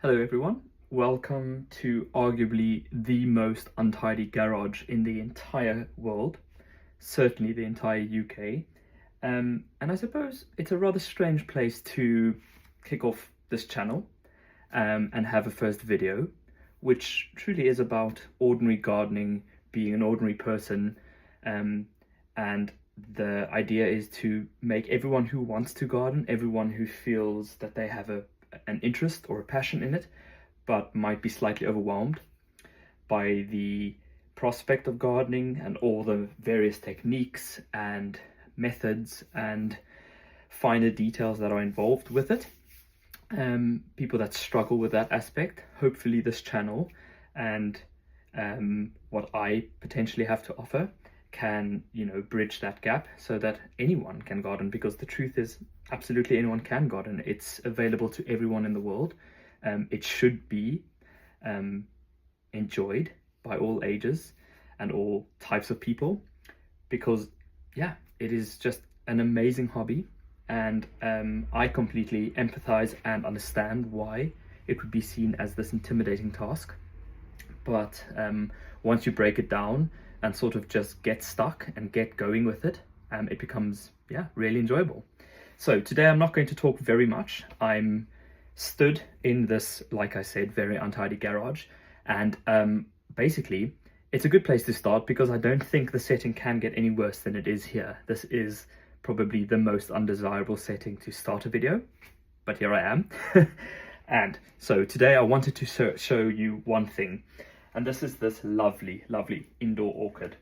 Hello everyone, welcome to arguably the most untidy garage in the entire world, certainly the entire UK. And I suppose it's a rather strange place to kick off this channel and have a first video, which truly is about ordinary gardening, being an ordinary person, and the idea is to make everyone who wants to garden, everyone who feels that they have an interest or a passion in it, but might be slightly overwhelmed by the prospect of gardening and all the various techniques and methods and finer details that are involved with it. People that struggle with that aspect, hopefully this channel and what I potentially have to offer can, bridge that gap so that anyone can garden, because the truth is absolutely anyone can garden. It's available to everyone in the world. It should be enjoyed by all ages and all types of people, because it is just an amazing hobby, and I completely empathize and understand why it would be seen as this intimidating task. But once you break it down and sort of just get stuck and get going with it, it becomes really enjoyable. So today I'm not going to talk very much. I'm stood in this, like I said, very untidy garage, and basically it's a good place to start because I don't think the setting can get any worse than it is here. This is probably the most undesirable setting to start a video, but here I am. And so today I wanted to show you one thing, and this is this lovely indoor orchid.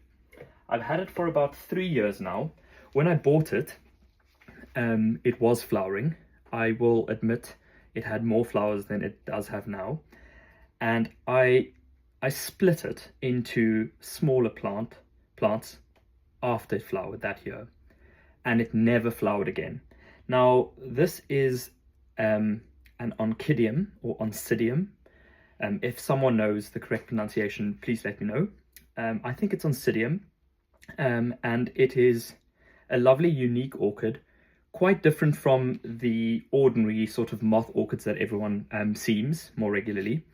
I've had it for about 3 years now. When I bought it, it was flowering. I will admit it had more flowers than it does have now, and I split it into smaller plants after it flowered that year, and it never flowered again. Now this is an Oncidium or Oncidium. If someone knows the correct pronunciation, please let me know. I think it's Oncidium, and it is a lovely, unique orchid, quite different from the ordinary sort of moth orchids that everyone sees more regularly.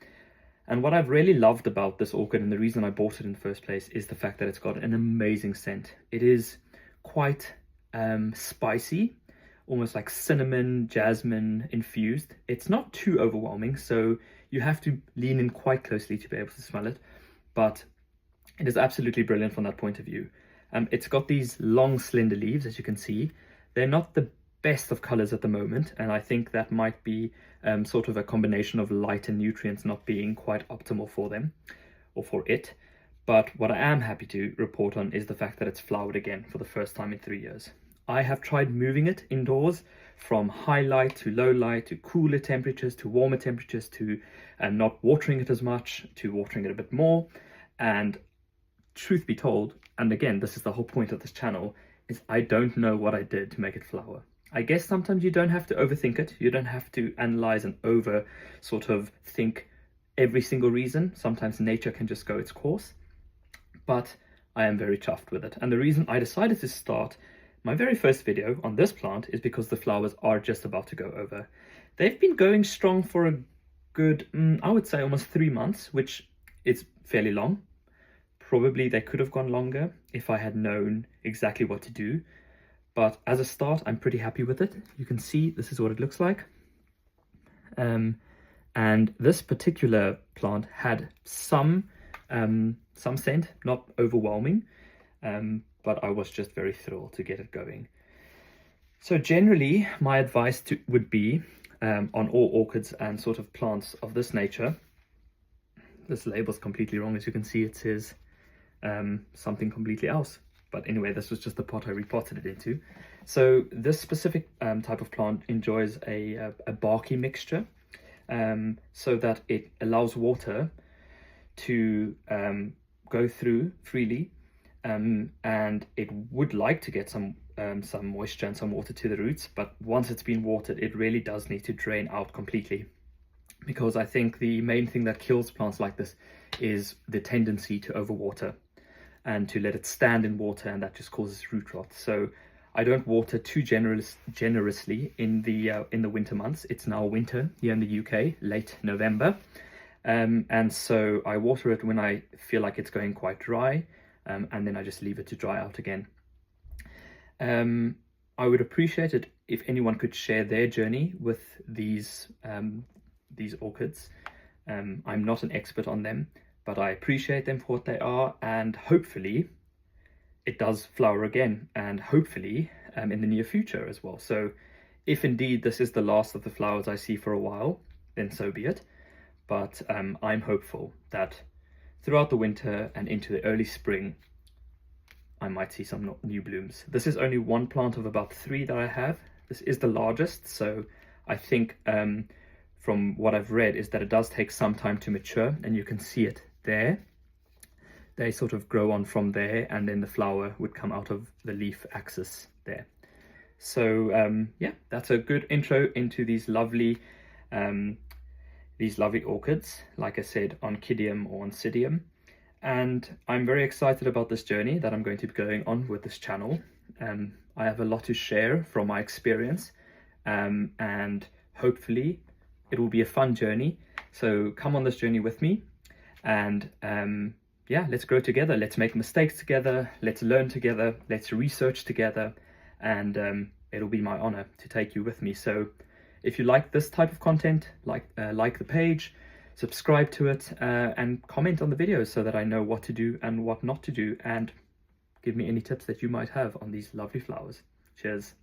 And what I've really loved about this orchid, and the reason I bought it in the first place, is the fact that it's got an amazing scent. It is quite spicy, almost like cinnamon, jasmine infused. It's not too overwhelming, so you have to lean in quite closely to be able to smell it, but it is absolutely brilliant from that point of view. It's got these long, slender leaves, as you can see. They're not the best of colors at the moment, and I think that might be sort of a combination of light and nutrients not being quite optimal for them, or for it. But what I am happy to report on is the fact that it's flowered again for the first time in 3 years. I have tried moving it indoors from high light to low light, to cooler temperatures, to warmer temperatures, to not watering it as much, to watering it a bit more. And truth be told, and again, this is the whole point of this channel, is I don't know what I did to make it flower. I guess sometimes you don't have to overthink it. You don't have to analyze and over sort of think every single reason. Sometimes nature can just go its course. But I am very chuffed with it. And the reason I decided to start my very first video on this plant is because the flowers are just about to go over. They've been going strong for a good, I would say almost 3 months, which is fairly long. Probably they could have gone longer if I had known exactly what to do. But as a start, I'm pretty happy with it. You can see this is what it looks like. And this particular plant had some scent, not overwhelming, but I was just very thrilled to get it going. So generally, my advice would be on all orchids and sort of plants of this nature. This label's completely wrong. As you can see, it says something completely else. But anyway, this was just the pot I repotted it into. So this specific type of plant enjoys a barky mixture, so that it allows water to go through freely, and it would like to get some moisture and some water to the roots, but once it's been watered, it really does need to drain out completely, because I think the main thing that kills plants like this is the tendency to overwater and to let it stand in water, and that just causes root rot. So I don't water too generously in the winter months. It's now winter here in the UK, late November. And so I water it when I feel like it's going quite dry, and then I just leave it to dry out again. I would appreciate it if anyone could share their journey with these orchids. I'm not an expert on them, but I appreciate them for what they are, and hopefully it does flower again, and hopefully in the near future as well. So if indeed this is the last of the flowers I see for a while, then so be it. But I'm hopeful that throughout the winter and into the early spring, I might see some new blooms. This is only one plant of about 3 that I have. This is the largest, so I think from what I've read is that it does take some time to mature, and you can see it there. They sort of grow on from there, and then the flower would come out of the leaf axis there. So yeah, that's a good intro into these lovely orchids, like I said, Oncidium or Oncidium. And I'm very excited about this journey that I'm going to be going on with this channel. I have a lot to share from my experience, and hopefully it will be a fun journey. So come on this journey with me, and yeah, let's grow together. Let's make mistakes together. Let's learn together. Let's research together, and it'll be my honor to take you with me. So if you like this type of content, like the page, subscribe to it, and comment on the videos so that I know what to do and what not to do, and give me any tips that you might have on these lovely flowers. Cheers.